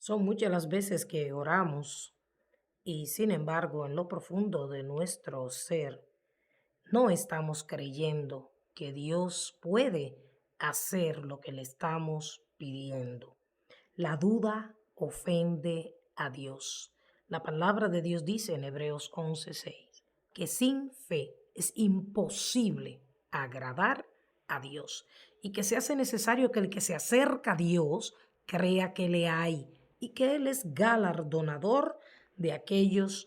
Son muchas las veces que oramos y sin embargo en lo profundo de nuestro ser no estamos creyendo que Dios puede hacer lo que le estamos pidiendo. La duda ofende a Dios. La palabra de Dios dice en Hebreos 11:6 que sin fe es imposible agradar a Dios y que se hace necesario que el que se acerca a Dios crea que le hay y que Él es galardonador de aquellos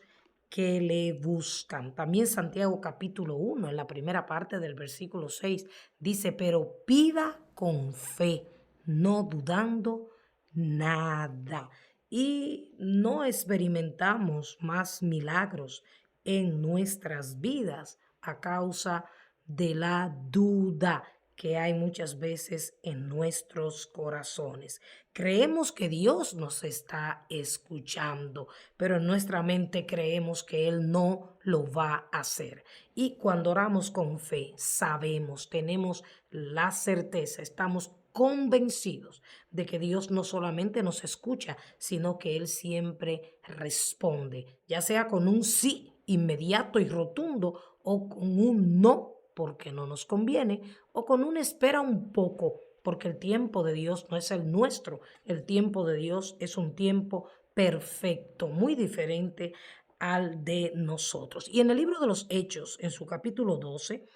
que le buscan. También Santiago capítulo 1, en la primera parte del versículo 6, dice, pero pida con fe, no dudando nada. Y no experimentamos más milagros en nuestras vidas a causa de la duda que hay muchas veces en nuestros corazones. Creemos que Dios nos está escuchando, pero en nuestra mente creemos que Él no lo va a hacer. Y cuando oramos con fe, sabemos, tenemos la certeza, estamos convencidos de que Dios no solamente nos escucha, sino que Él siempre responde, ya sea con un sí inmediato y rotundo o con un no porque no nos conviene o con una espera un poco porque el tiempo de Dios no es el nuestro, el tiempo de Dios es un tiempo perfecto, muy diferente al de nosotros. Y en el libro de los Hechos, en su capítulo 12,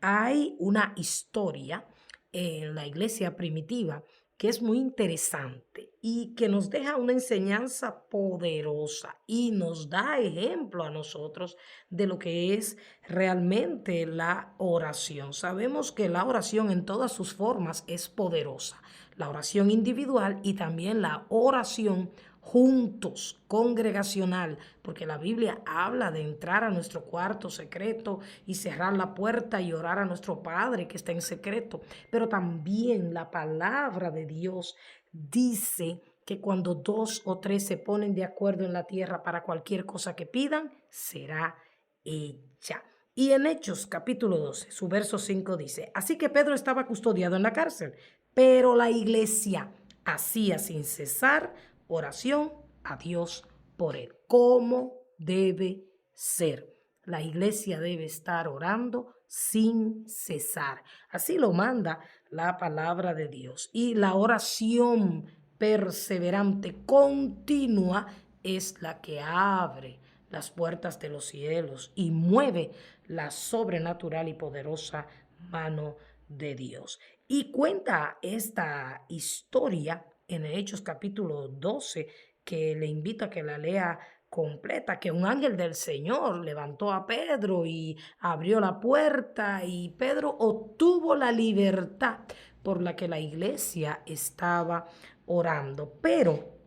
hay una historia en la iglesia primitiva que es muy interesante y que nos deja una enseñanza poderosa y nos da ejemplo a nosotros de lo que es realmente la oración. Sabemos que la oración en todas sus formas es poderosa. La oración individual y también la oración juntos, congregacional, porque la Biblia habla de entrar a nuestro cuarto secreto y cerrar la puerta y orar a nuestro Padre que está en secreto. Pero también la palabra de Dios dice que cuando dos o tres se ponen de acuerdo en la tierra para cualquier cosa que pidan, será hecha. Y en Hechos capítulo 12, su verso 5 dice, así que Pedro estaba custodiado en la cárcel, pero la iglesia hacía sin cesar oración a Dios por él. ¿Cómo debe ser? La iglesia debe estar orando sin cesar. Así lo manda la palabra de Dios. Y la oración perseverante, continua, es la que abre las puertas de los cielos y mueve la sobrenatural y poderosa mano de Dios. Y cuenta esta historia en Hechos capítulo 12, que le invito a que la lea completa, que un ángel del Señor levantó a Pedro y abrió la puerta y Pedro obtuvo la libertad por la que la iglesia estaba orando. Pero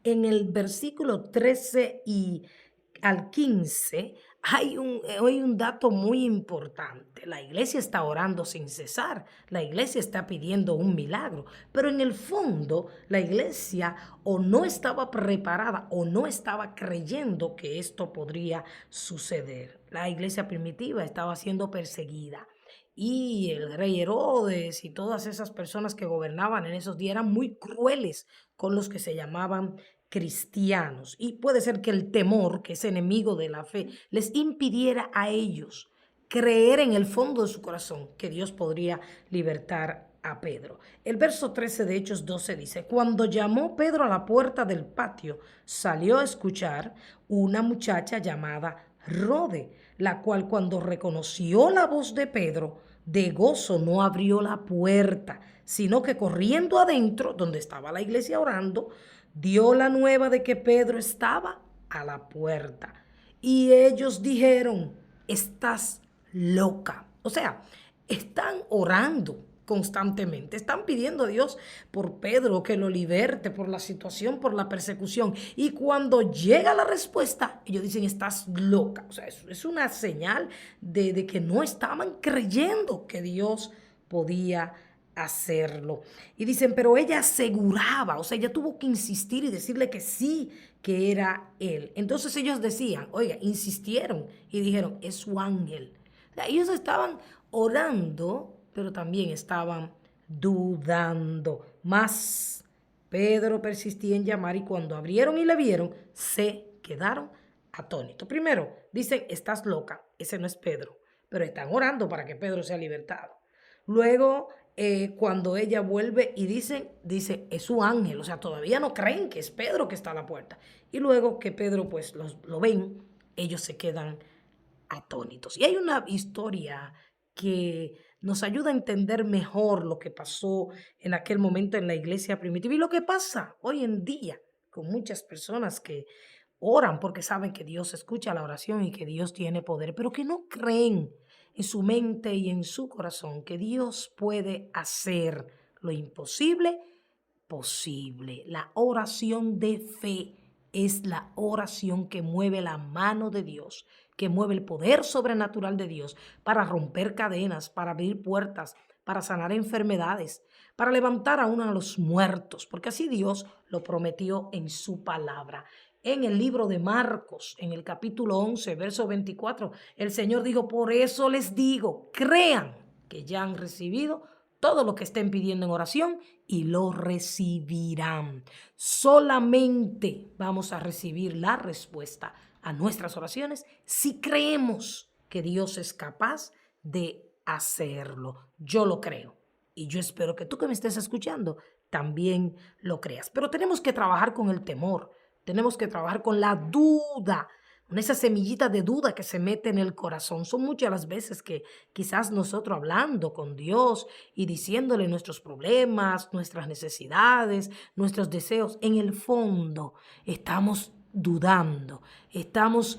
en el versículo 13 y al 15 hay un dato muy importante. La iglesia está orando sin cesar, la iglesia está pidiendo un milagro, pero en el fondo la iglesia o no estaba preparada o no estaba creyendo que esto podría suceder. La iglesia primitiva estaba siendo perseguida. Y el rey Herodes y todas esas personas que gobernaban en esos días eran muy crueles con los que se llamaban cristianos. Y puede ser que el temor, que es enemigo de la fe, les impidiera a ellos creer en el fondo de su corazón que Dios podría libertar a Pedro. El verso 13 de Hechos 12 dice, cuando llamó Pedro a la puerta del patio, salió a escuchar una muchacha llamada Rode, la cual cuando reconoció la voz de Pedro, de gozo no abrió la puerta, sino que corriendo adentro, donde estaba la iglesia orando, dio la nueva de que Pedro estaba a la puerta. Y ellos dijeron, estás loca. O sea, están orando constantemente, están pidiendo a Dios por Pedro que lo liberte, por la situación, por la persecución. Y cuando llega la respuesta, ellos dicen, estás loca. O sea, es una señal de que no estaban creyendo que Dios podía hacerlo. Y dicen, pero ella aseguraba, o sea, ella tuvo que insistir y decirle que sí, que era él. Entonces ellos decían, oiga, insistieron y dijeron, es su ángel. O sea, ellos estaban orando, pero también estaban dudando. Más Pedro persistía en llamar y cuando abrieron y le vieron, se quedaron atónitos. Primero, dicen, estás loca. Ese no es Pedro, pero están orando para que Pedro sea libertado. Luego, cuando ella vuelve y dice, es su ángel. O sea, todavía no creen que es Pedro que está a la puerta. Y luego que Pedro pues lo ven, ellos se quedan atónitos. Y hay una historia que nos ayuda a entender mejor lo que pasó en aquel momento en la iglesia primitiva y lo que pasa hoy en día con muchas personas que oran porque saben que Dios escucha la oración y que Dios tiene poder, pero que no creen en su mente y en su corazón que Dios puede hacer lo imposible posible. La oración de fe es la oración que mueve la mano de Dios, que mueve el poder sobrenatural de Dios para romper cadenas, para abrir puertas, para sanar enfermedades, para levantar aún a los muertos, porque así Dios lo prometió en su palabra. En el libro de Marcos, en el capítulo 11, verso 24, el Señor dijo, por eso les digo, crean que ya han recibido todo lo que estén pidiendo en oración y lo recibirán. Solamente vamos a recibir la respuesta a nuestras oraciones si creemos que Dios es capaz de hacerlo. Yo lo creo y yo espero que tú que me estés escuchando también lo creas. Pero tenemos que trabajar con el temor, tenemos que trabajar con la duda, con esa semillita de duda que se mete en el corazón. Son muchas las veces que quizás nosotros hablando con Dios y diciéndole nuestros problemas, nuestras necesidades, nuestros deseos, en el fondo estamos dudando, estamos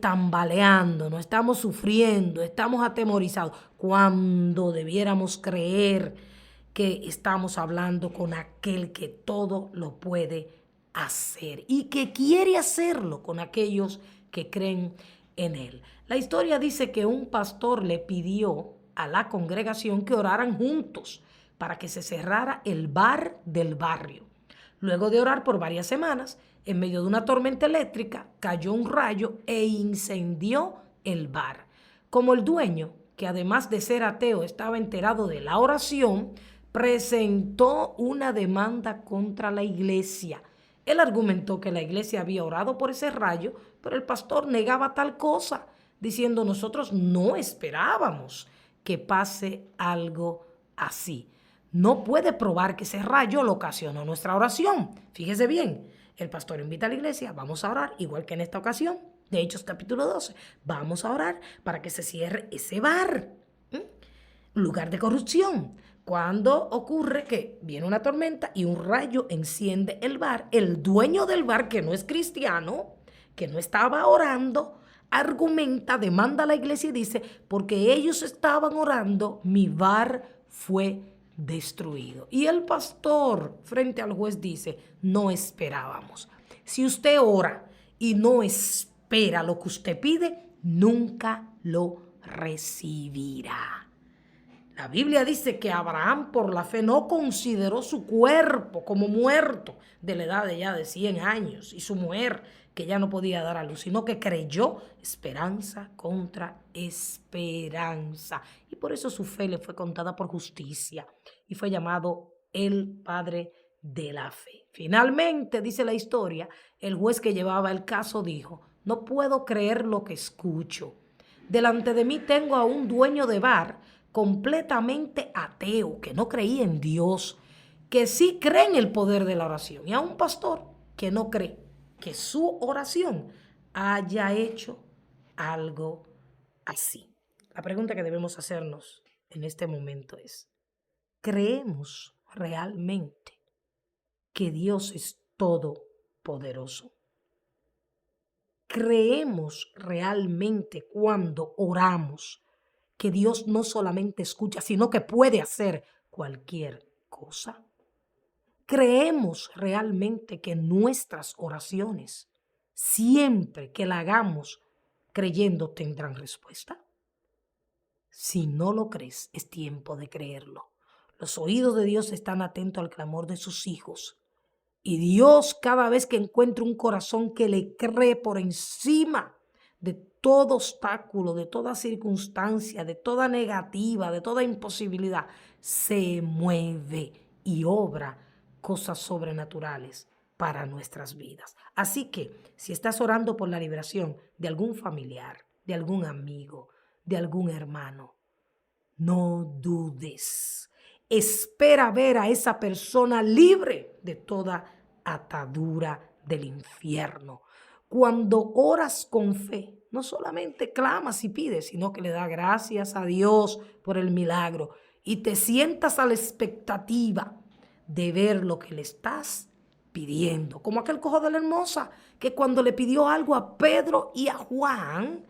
tambaleando, no estamos sufriendo, estamos atemorizados, cuando debiéramos creer que estamos hablando con aquel que todo lo puede hacer y que quiere hacerlo con aquellos que creen en él. La historia dice que un pastor le pidió a la congregación que oraran juntos para que se cerrara el bar del barrio. Luego de orar por varias semanas, en medio de una tormenta eléctrica, cayó un rayo e incendió el bar. Como el dueño, que además de ser ateo estaba enterado de la oración, presentó una demanda contra la iglesia. Él argumentó que la iglesia había orado por ese rayo, pero el pastor negaba tal cosa, diciendo nosotros no esperábamos que pase algo así. No puede probar que ese rayo lo ocasionó nuestra oración. Fíjese bien, el pastor invita a la iglesia, vamos a orar, igual que en esta ocasión, de Hechos capítulo 12, vamos a orar para que se cierre ese bar, lugar de corrupción. Cuando ocurre que viene una tormenta y un rayo enciende el bar, el dueño del bar, que no es cristiano, que no estaba orando, argumenta, demanda a la iglesia y dice, porque ellos estaban orando, mi bar fue destruido. Y el pastor frente al juez dice, no esperábamos. Si usted ora y no espera lo que usted pide, nunca lo recibirá. La Biblia dice que Abraham por la fe no consideró su cuerpo como muerto de la edad de ya de 100 años y su mujer que ya no podía dar a luz, sino que creyó esperanza contra esperanza. Y por eso su fe le fue contada por justicia y fue llamado el padre de la fe. Finalmente, dice la historia, el juez que llevaba el caso dijo, no puedo creer lo que escucho. Delante de mí tengo a un dueño de bar completamente ateo, que no creía en Dios, que sí cree en el poder de la oración, y a un pastor que no cree que su oración haya hecho algo así. La pregunta que debemos hacernos en este momento es, ¿creemos realmente que Dios es todopoderoso? ¿Creemos realmente cuando oramos que Dios no solamente escucha, sino que puede hacer cualquier cosa? ¿Creemos realmente que nuestras oraciones, siempre que la hagamos creyendo, tendrán respuesta? Si no lo crees, es tiempo de creerlo. Los oídos de Dios están atentos al clamor de sus hijos. Y Dios, cada vez que encuentra un corazón que le cree por encima de todo obstáculo, de toda circunstancia, de toda negativa, de toda imposibilidad, se mueve y obra cosas sobrenaturales para nuestras vidas. Así que si estás orando por la liberación de algún familiar, de algún amigo, de algún hermano, no dudes. Espera ver a esa persona libre de toda atadura del infierno. Cuando oras con fe, no solamente clamas y pides, sino que le das gracias a Dios por el milagro y te sientas a la expectativa de ver lo que le estás pidiendo. Como aquel cojo de la Hermosa, que cuando le pidió algo a Pedro y a Juan,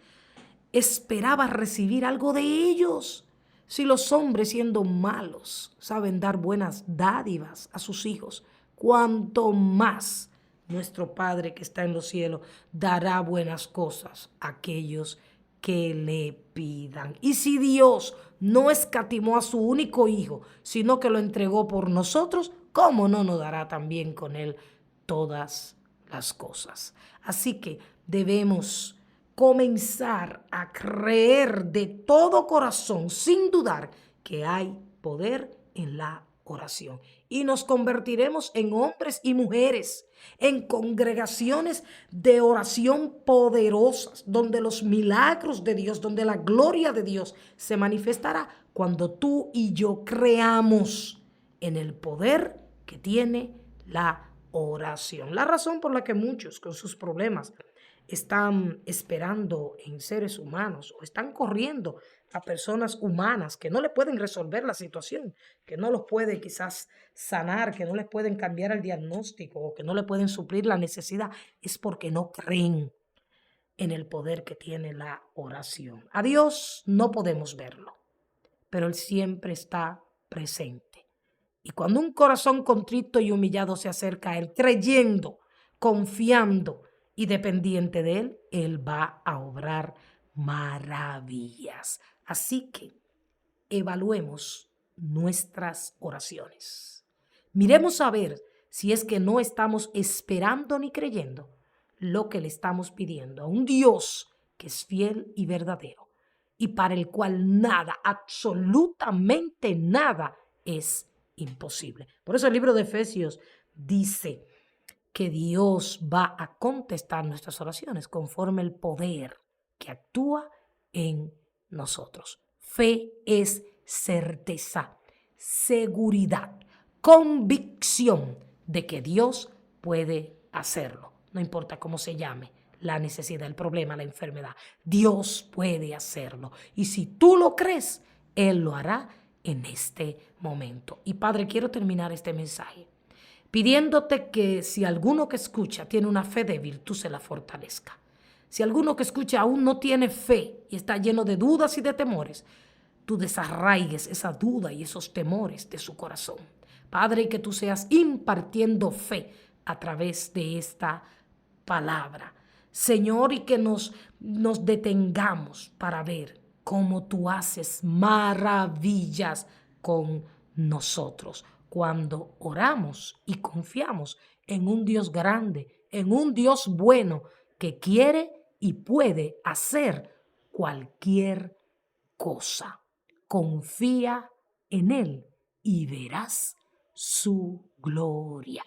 esperaba recibir algo de ellos. Si los hombres, siendo malos, saben dar buenas dádivas a sus hijos, cuanto más nuestro Padre que está en los cielos dará buenas cosas a aquellos que le pidan. Y si Dios no escatimó a su único hijo, sino que lo entregó por nosotros, ¿cómo no nos dará también con él todas las cosas? Así que debemos comenzar a creer de todo corazón, sin dudar, que hay poder en la oración. Y nos convertiremos en hombres y mujeres, en congregaciones de oración poderosas, donde los milagros de Dios, donde la gloria de Dios se manifestará cuando tú y yo creamos en el poder que tiene la oración. La razón por la que muchos con sus problemas están esperando en seres humanos o están corriendo a personas humanas que no le pueden resolver la situación, que no los puede quizás sanar, que no les pueden cambiar el diagnóstico o que no le pueden suplir la necesidad, es porque no creen en el poder que tiene la oración. A Dios no podemos verlo, pero Él siempre está presente. Y cuando un corazón contrito y humillado se acerca a Él, creyendo, confiando y dependiente de Él, Él va a obrar maravillas. Así que evaluemos nuestras oraciones. Miremos a ver si es que no estamos esperando ni creyendo lo que le estamos pidiendo a un Dios que es fiel y verdadero y para el cual nada, absolutamente nada es imposible. Por eso el libro de Efesios dice que Dios va a contestar nuestras oraciones conforme el poder que actúa en nosotros. Fe es certeza, seguridad, convicción de que Dios puede hacerlo. No importa cómo se llame, la necesidad, el problema, la enfermedad. Dios puede hacerlo. Y si tú lo crees, Él lo hará en este momento. Y Padre, quiero terminar este mensaje pidiéndote que si alguno que escucha tiene una fe débil, tú se la fortalezca. Si alguno que escucha aún no tiene fe y está lleno de dudas y de temores, tú desarraigues esa duda y esos temores de su corazón. Padre, y que tú seas impartiendo fe a través de esta palabra. Señor, y que nos detengamos para ver cómo tú haces maravillas con nosotros cuando oramos y confiamos en un Dios grande, en un Dios bueno que quiere y puede hacer cualquier cosa. Confía en Él y verás su gloria.